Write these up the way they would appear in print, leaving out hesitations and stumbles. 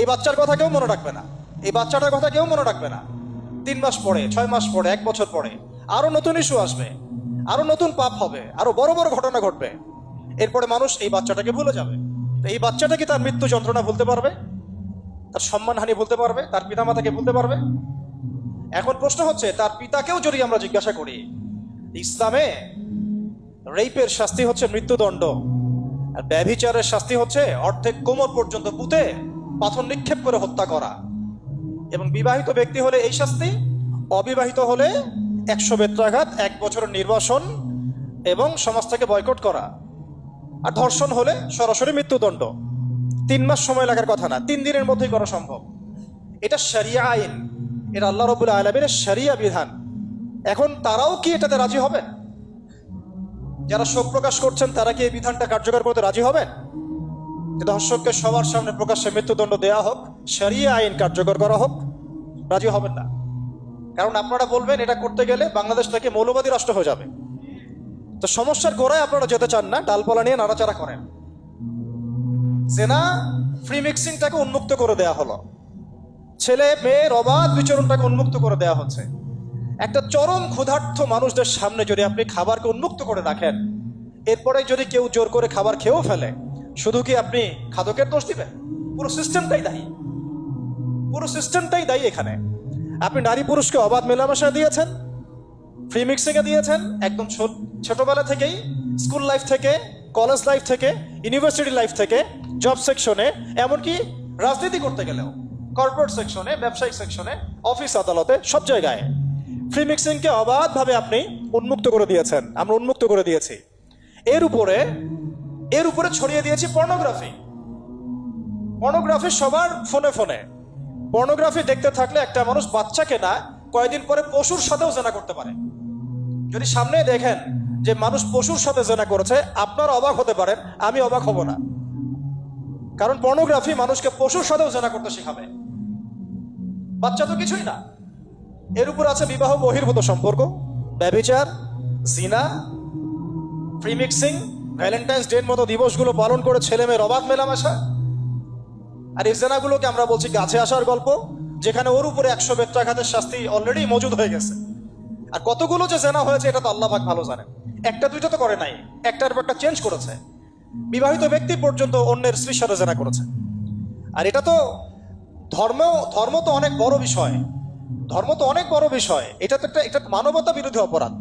এই বাচ্চার কথা কেউ মনে রাখবে না, এই বাচ্চাটার কথা কেউ মনে রাখবে না। 3 মাস পরে, 6 মাস পরে, 1 বছর পরে আরো নতুন ইস্যু আসবে, আরো নতুন পাপ হবে, আরো বড় বড় ঘটনা ঘটবে। এরপরে মানুষ এই বাচ্চাটাকে ভুলে যাবে। তো এই বাচ্চাটা কি তার মৃত্যু যন্ত্রণা ভুলতে পারবে? তার সম্মানহানি ভুলতে পারবে? তার পিতামাতাকে ভুলতে পারবে? এখন প্রশ্ন হচ্ছে, তার পিতাকেও যদি আমরা জিজ্ঞাসা করি, ইসলামে রেপের শাস্তি হচ্ছে মৃত্যুদণ্ড, আর ব্যভিচারের শাস্তি হচ্ছে অর্ধেক কোমর পর্যন্ত পুঁতে পাথর নিক্ষেপ করে হত্যা করা, এবং বিবাহিত ব্যক্তি হলে এই শাস্তি, অবিবাহিত হলে 100 বেত্রাঘাত, 1 বছরের নির্বাসন এবং সমাজ থেকে বয়কট করা, আর ধর্ষণ হলে সরাসরি মৃত্যুদণ্ড। 3 মাস সময় লাগার কথা না, 3 দিনের মধ্যেই করা সম্ভব। এটা শরিয়া আইন, এটা আল্লাহ রাব্বুল আলামিনের শরিয়া বিধান। এখন তারাও কি এটাতে রাজি হবেন? যারা শোক প্রকাশ করছেন তারা কি এই বিধানটা কার্যকর করতে রাজি হবেন? যে ধর্ষককে সবার সামনে প্রকাশ্যে মৃত্যুদণ্ড দেয়া হোক, শরিয়া আইন কার্যকর করা হোক? রাজি হবেন না। কারণ আপনারা বলবেন এটা করতে গেলে বাংলাদেশ থেকে মৌলবাদী রাষ্ট্র হয়ে যাবে। তো সমস্যার গোড়ায় আপনারা যেতে চান না, ডালপালা নিয়ে নাড়াচাড়া করেন। জেনা ফ্রি মিক্সিংটাকে উন্মুক্ত করে দেয়া হলো, ছেলে মেয়ের অবাধ বিচরণটাকে উন্মুক্ত করে দেয়া হচ্ছে। একটা চরম ক্ষুধার্ত মানুষদের সামনে যদি আপনি খাবারকে উন্মুক্ত করে রাখেন, এরপরে যদি কেউ জোর করে খাবার খেয়েও ফেলে, শুধু কি আপনি খাদকের দোষ দিবেন? পুরো সিস্টেমটাই দায়ী, পুরো সিস্টেমটাই দায়ী এখানে। আপনি নারী পুরুষকে অবাধ মেলামেশা দিয়েছেন, ফ্রি মিক্সিংয়ে দিয়েছেন, একদম ছোটবেলা থেকেই, স্কুল লাইফ থেকে, কলেজ লাইফ থেকে, ইউনিভার্সিটি লাইফ থেকে, জব সেকশনে, এমনকি রাজনীতি করতে গেলেও কর্পোরেট সেকশনে, ব্যবসায়িক সেকশনে, অফিস আদালতে, সব জায়গায় ফ্রি মিক্সিংকে অবাধভাবে আপনি উন্মুক্ত করে দিয়েছেন, আমরা উন্মুক্ত করে দিয়েছি। এর উপরে ছড়িয়ে দিয়েছি পর্নোগ্রাফি। পর্নোগ্রাফি সবার ফোনে ফোনে। পর্নোগ্রাফি দেখতে থাকলে একটা মানুষ বাচ্চাকে না, কয়েকদিন পরে পশুর সাথেও জেনা করতে পারে। যদি সামনে দেখেন যে মানুষ পশুর সাথে জেনা করেছে, আপনারা অবাক হতে পারেন, আমি অবাক হব না। কারণ পর্নোগ্রাফি মানুষকে পশুর সাথেও জেনা করতে শেখাবে। বাচ্চা তো কিছুই না। এর উপর আছে বিবাহ বহির্ভূত সম্পর্ক, ব্যভিচার, জিনা, ফ্রি মিক্সিং, ভ্যালেন্টাইন্স ডে মতো দিবসগুলো পালন করে ছেলে মেয়ের অবাধ মেলামেশা। আর এই জেনাগুলোকে আমরা বলছি গাছে আসার গল্প, যেখানে ওর উপরে 100 বেত্রাঘাতের শাস্তি অলরেডি মজুদ হয়ে গেছে। আর কতগুলো যে জেনা হয়েছে এটা তো আল্লাহ পাক ভালো জানেন। একটা দুইটা তো করে নাই, একটার পর একটা চেঞ্জ করেছে। বিবাহিত ব্যক্তি পর্যন্ত অন্যের স্ত্রীর সাথে জেনা করেছে। আর এটা তো ধর্ম তো অনেক বড় বিষয়, ধর্ম তো অনেক বড় বিষয়। এটা তো একটা মানবতা বিরোধী অপরাধ,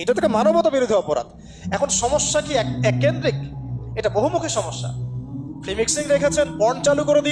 এটা তো একটা মানবতা বিরোধী অপরাধ। এখন সমস্যা কি এক কেন্দ্রিক? এটা বহুমুখী সমস্যা। ফ্রি মিক্সিং রেখেছেন, পর্ন চালু করে দিয়ে